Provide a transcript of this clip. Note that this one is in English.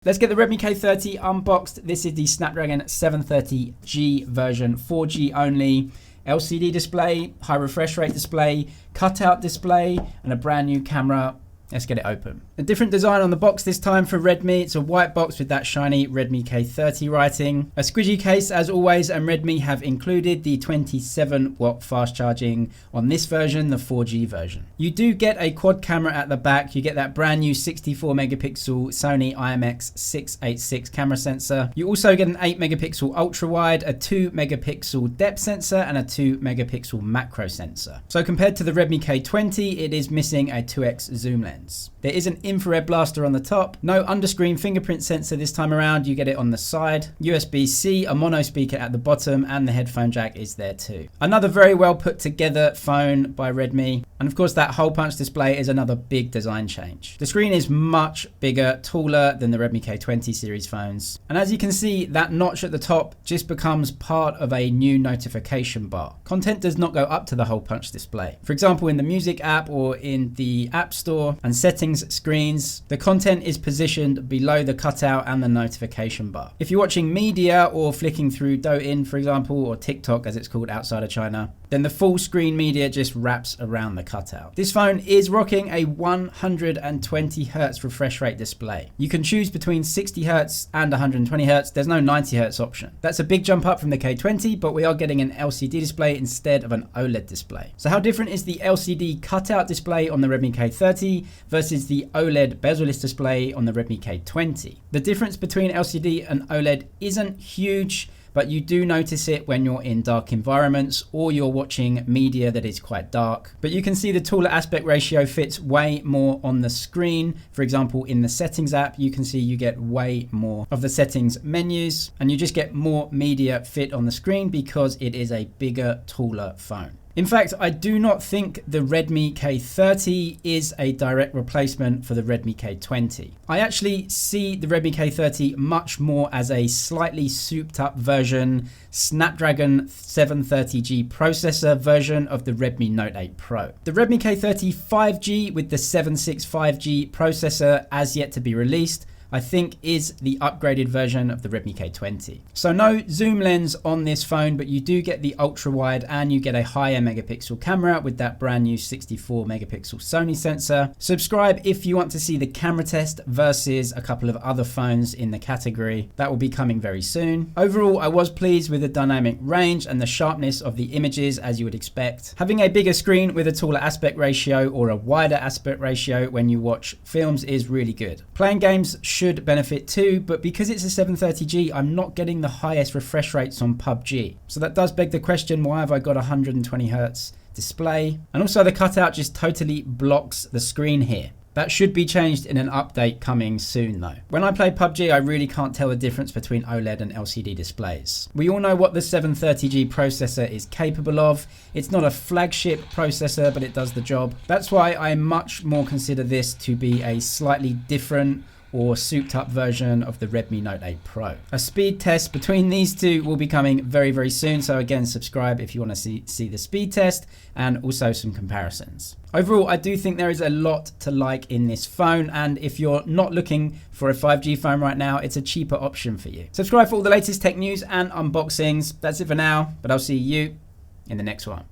Let's get the Redmi K30 unboxed. This is the Snapdragon 730G version, 4G only. LCD display, high refresh rate display, cutout display, and a brand new camera. Let's get it open. A different design on the box this time for Redmi. It's a white box with that shiny Redmi K30 writing. A squidgy case as always, and Redmi have included the 27-watt fast charging on this version, the 4G version. You do get a quad camera at the back. You get that brand new 64 megapixel Sony IMX686 camera sensor. You also get an 8 megapixel ultra wide, a 2 megapixel depth sensor, and a 2 megapixel macro sensor. So compared to the Redmi K20, it is missing a 2x zoom lens. There is an infrared blaster on the top, no underscreen fingerprint sensor this time around, you get it on the side, USB-C, a mono speaker at the bottom, and the headphone jack is there too. Another very well put together phone by Redmi, and of course that hole punch display is another big design change. The screen is much bigger, taller than the Redmi K20 series phones, and as you can see, that notch at the top just becomes part of a new notification bar. Content does not go up to the hole punch display. For example, in the music app or in the App Store and settings screens, the content is positioned below the cutout and the notification bar. If you're watching media or flicking through Douyin, for example, or TikTok as it's called outside of China, then the full screen media just wraps around the cutout. This phone is rocking a 120 Hz refresh rate display. You can choose between 60 Hz and 120 Hz. There's no 90 Hz option. That's a big jump up from the K20, but we are getting an LCD display instead of an OLED display. So how different is the LCD cutout display on the Redmi K30 versus the OLED bezel-less display on the Redmi K20? The difference between LCD and OLED isn't huge, but you do notice it when you're in dark environments or you're watching media that is quite dark. But you can see the taller aspect ratio fits way more on the screen. For example, in the settings app, you can see you get way more of the settings menus, and you just get more media fit on the screen because it is a bigger, taller phone. In fact, I do not think the Redmi K30 is a direct replacement for the Redmi K20. I actually see the Redmi K30 much more as a slightly souped up version, Snapdragon 730G processor version of the Redmi Note 8 Pro. The Redmi K30 5G with the 765G processor as yet to be released, I think is the upgraded version of the Redmi K20. So no zoom lens on this phone, but you do get the ultra wide and you get a higher megapixel camera with that brand new 64 megapixel Sony sensor. Subscribe if you want to see the camera test versus a couple of other phones in the category. That will be coming very soon. Overall, I was pleased with the dynamic range and the sharpness of the images as you would expect. Having a bigger screen with a taller aspect ratio or a wider aspect ratio when you watch films is really good. Playing games should benefit too, but because it's a 730G, I'm not getting the highest refresh rates on PUBG. So that does beg the question, why have I got 120 Hz display? And also the cutout just totally blocks the screen here. That should be changed in an update coming soon though. When I play PUBG, I really can't tell the difference between OLED and LCD displays. We all know what the 730G processor is capable of. It's not a flagship processor, but it does the job. That's why I much more consider this to be a slightly different or souped up version of the Redmi Note 8 Pro. A speed test between these two will be coming very, very soon. So again, subscribe if you want to see the speed test and also some comparisons. Overall, I do think there is a lot to like in this phone. And if you're not looking for a 5G phone right now, it's a cheaper option for you. Subscribe for all the latest tech news and unboxings. That's it for now, but I'll see you in the next one.